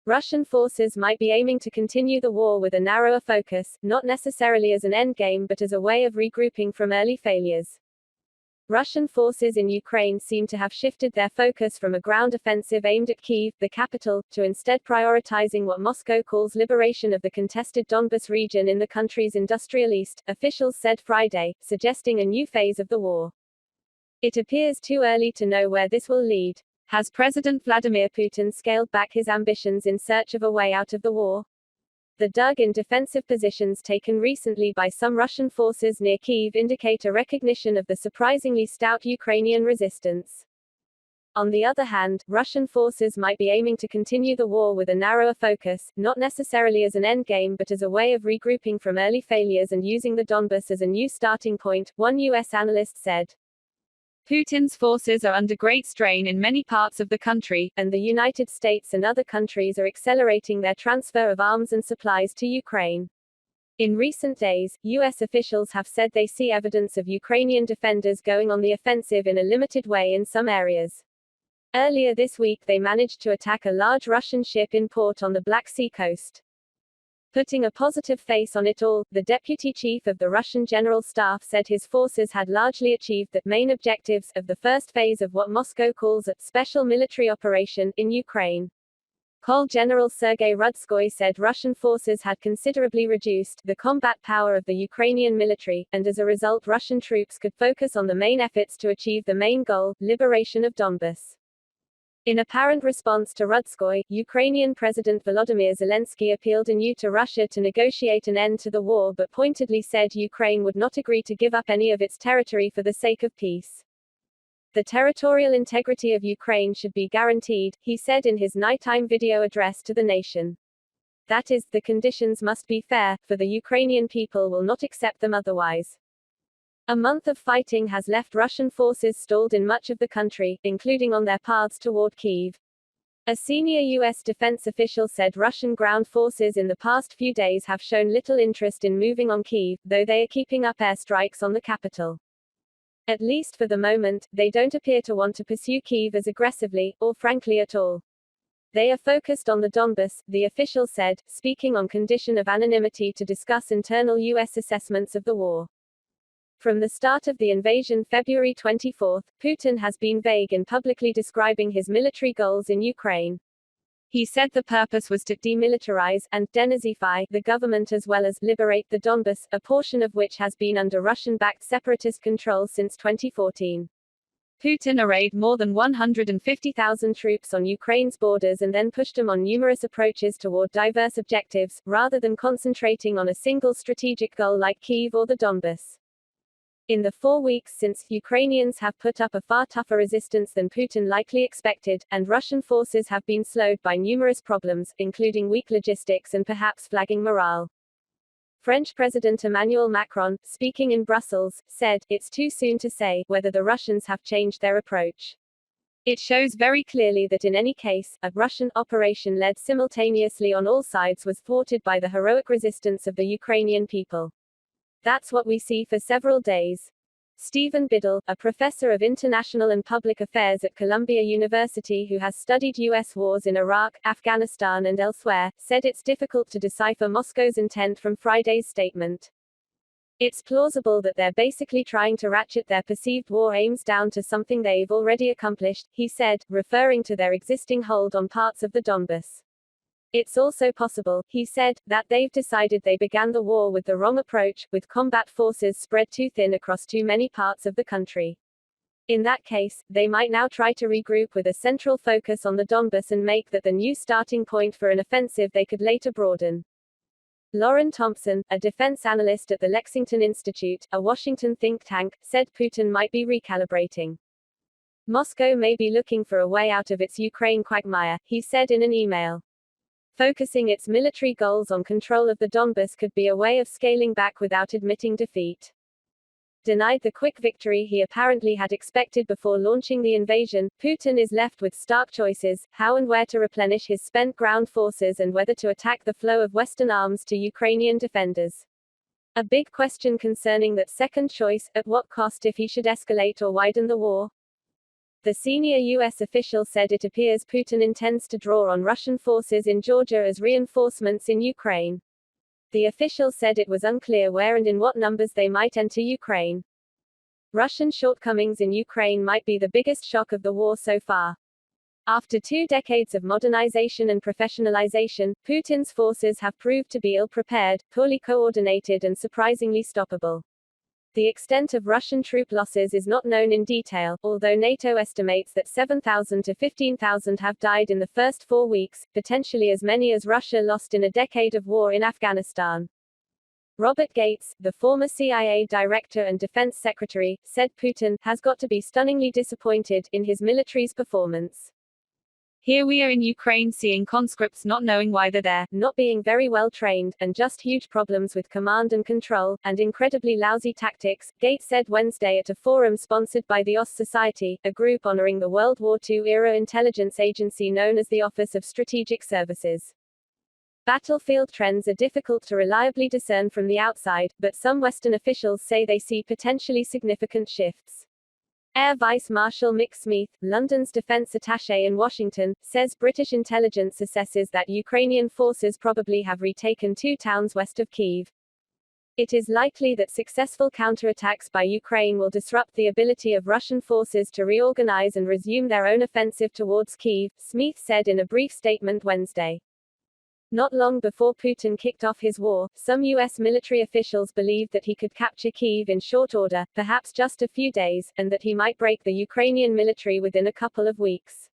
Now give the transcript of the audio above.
Russian forces might be aiming to continue the war with a narrower focus, not necessarily as an endgame but as a way of regrouping from early failures. Russian forces in Ukraine seem to have shifted their focus from a ground offensive aimed at Kyiv, the capital, to instead prioritizing what Moscow calls liberation of the contested Donbas region in the country's industrial east, officials said Friday, suggesting a new phase of the war. It appears too early to know where this will lead. Has President Vladimir Putin scaled back his ambitions in search of a way out of the war? The dug-in defensive positions taken recently by some Russian forces near Kyiv indicate a recognition of the surprisingly stout Ukrainian resistance. On the other hand, Russian forces might be aiming to continue the war with a narrower focus, not necessarily as an endgame but as a way of regrouping from early failures and using the Donbas as a new starting point, one U.S. analyst said. Putin's forces are under great strain in many parts of the country, and the United States and other countries are accelerating their transfer of arms and supplies to Ukraine. In recent days, U.S. officials have said they see evidence of Ukrainian defenders going on the offensive in a limited way in some areas. Earlier this week they managed to attack a large Russian ship in port on the Black Sea coast. Putting a positive face on it all, the deputy chief of the Russian General Staff said his forces had largely achieved the main objectives of the first phase of what Moscow calls a special military operation in Ukraine. Kol General Sergei Rudskoy said Russian forces had considerably reduced the combat power of the Ukrainian military, and as a result Russian troops could focus on the main efforts to achieve the main goal, liberation of Donbas. In apparent response to Rudskoy, Ukrainian President Volodymyr Zelensky appealed anew to Russia to negotiate an end to the war but pointedly said Ukraine would not agree to give up any of its territory for the sake of peace. The territorial integrity of Ukraine should be guaranteed, he said in his nighttime video address to the nation. That is, the conditions must be fair, for the Ukrainian people will not accept them otherwise. A month of fighting has left Russian forces stalled in much of the country, including on their paths toward Kyiv. A senior U.S. defense official said Russian ground forces in the past few days have shown little interest in moving on Kyiv, though they are keeping up airstrikes on the capital. At least for the moment, they don't appear to want to pursue Kyiv as aggressively, or frankly at all. They are focused on the Donbas, the official said, speaking on condition of anonymity to discuss internal U.S. assessments of the war. From the start of the invasion February 24, Putin has been vague in publicly describing his military goals in Ukraine. He said the purpose was to demilitarize and denazify the government as well as liberate the Donbas, a portion of which has been under Russian-backed separatist control since 2014. Putin arrayed more than 150,000 troops on Ukraine's borders and then pushed them on numerous approaches toward diverse objectives, rather than concentrating on a single strategic goal like Kyiv or the Donbas. In the 4 weeks since, Ukrainians have put up a far tougher resistance than Putin likely expected, and Russian forces have been slowed by numerous problems, including weak logistics and perhaps flagging morale. French President Emmanuel Macron, speaking in Brussels, said, "It's too soon to say whether the Russians have changed their approach. It shows very clearly that in any case, a Russian operation led simultaneously on all sides was thwarted by the heroic resistance of the Ukrainian people. That's what we see for several days." Stephen Biddle, a professor of international and public affairs at Columbia University who has studied U.S. wars in Iraq, Afghanistan and elsewhere, said it's difficult to decipher Moscow's intent from Friday's statement. It's plausible that they're basically trying to ratchet their perceived war aims down to something they've already accomplished, he said, referring to their existing hold on parts of the Donbas. It's also possible, he said, that they've decided they began the war with the wrong approach, with combat forces spread too thin across too many parts of the country. In that case, they might now try to regroup with a central focus on the Donbas and make that the new starting point for an offensive they could later broaden. Lauren Thompson, a defense analyst at the Lexington Institute, a Washington think tank, said Putin might be recalibrating. Moscow may be looking for a way out of its Ukraine quagmire, he said in an email. Focusing its military goals on control of the Donbas could be a way of scaling back without admitting defeat. Denied the quick victory he apparently had expected before launching the invasion, Putin is left with stark choices: how and where to replenish his spent ground forces and whether to attack the flow of Western arms to Ukrainian defenders. A big question concerning that second choice: at what cost if he should escalate or widen the war? The senior U.S. official said it appears Putin intends to draw on Russian forces in Georgia as reinforcements in Ukraine. The official said it was unclear where and in what numbers they might enter Ukraine. Russian shortcomings in Ukraine might be the biggest shock of the war so far. After 2 decades of modernization and professionalization, Putin's forces have proved to be ill-prepared, poorly coordinated and surprisingly stoppable. The extent of Russian troop losses is not known in detail, although NATO estimates that 7,000 to 15,000 have died in the first 4 weeks, potentially as many as Russia lost in a decade of war in Afghanistan. Robert Gates, the former CIA director and defense secretary, said Putin has got to be stunningly disappointed in his military's performance. Here we are in Ukraine seeing conscripts not knowing why they're there, not being very well trained, and just huge problems with command and control, and incredibly lousy tactics, Gates said Wednesday at a forum sponsored by the OSS Society, a group honoring the World War II-era intelligence agency known as the Office of Strategic Services. Battlefield trends are difficult to reliably discern from the outside, but some Western officials say they see potentially significant shifts. Air Vice Marshal Mick Smith, London's defense attaché in Washington, says British intelligence assesses that Ukrainian forces probably have retaken 2 towns west of Kyiv. It is likely that successful counterattacks by Ukraine will disrupt the ability of Russian forces to reorganize and resume their own offensive towards Kyiv, Smith said in a brief statement Wednesday. Not long before Putin kicked off his war, some U.S. military officials believed that he could capture Kyiv in short order, perhaps just a few days, and that he might break the Ukrainian military within a couple of weeks.